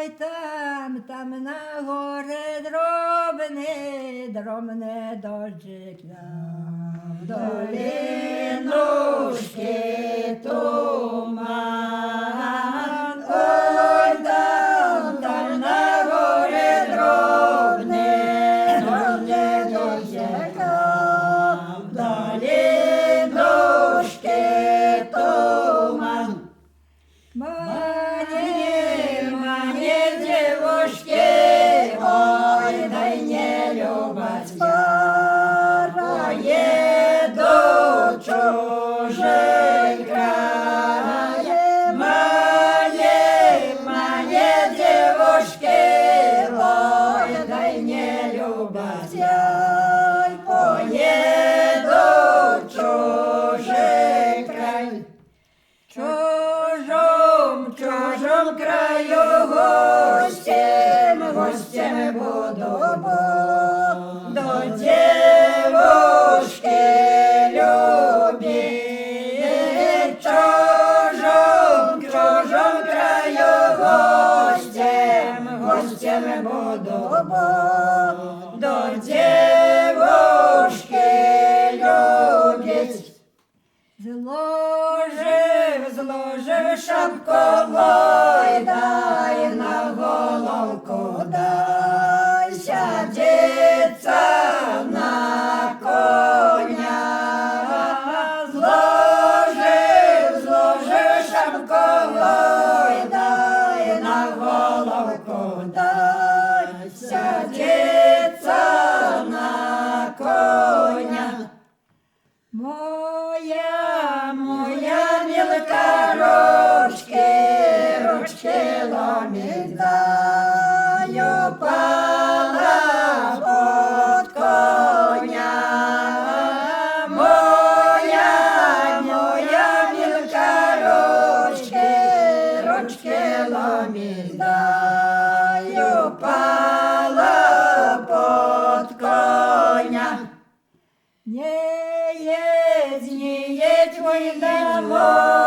Ой, там на горе дробне дощик нам, долинушки туман. Ой, там на горе дробне дощик нам, долинушки туман. Мане, девушки, ой, дай не любать я, поеду в чужой край. Мане, девушки, ой, дай не любать я, поеду в чужой край. В чужом краю гостем буду, до девушки любить. В чужом краю гостем буду, до девушки любить. Зложив шапку, ой, дай на головку, дай сядеться на коня. Зложив шапку, ой, дай на головку, дай сядеться на коня. Моя мілка ручки ломить, даю пала под коня. Моя мілка ручки ломить, даю пала под коня. Не едь, мой домой.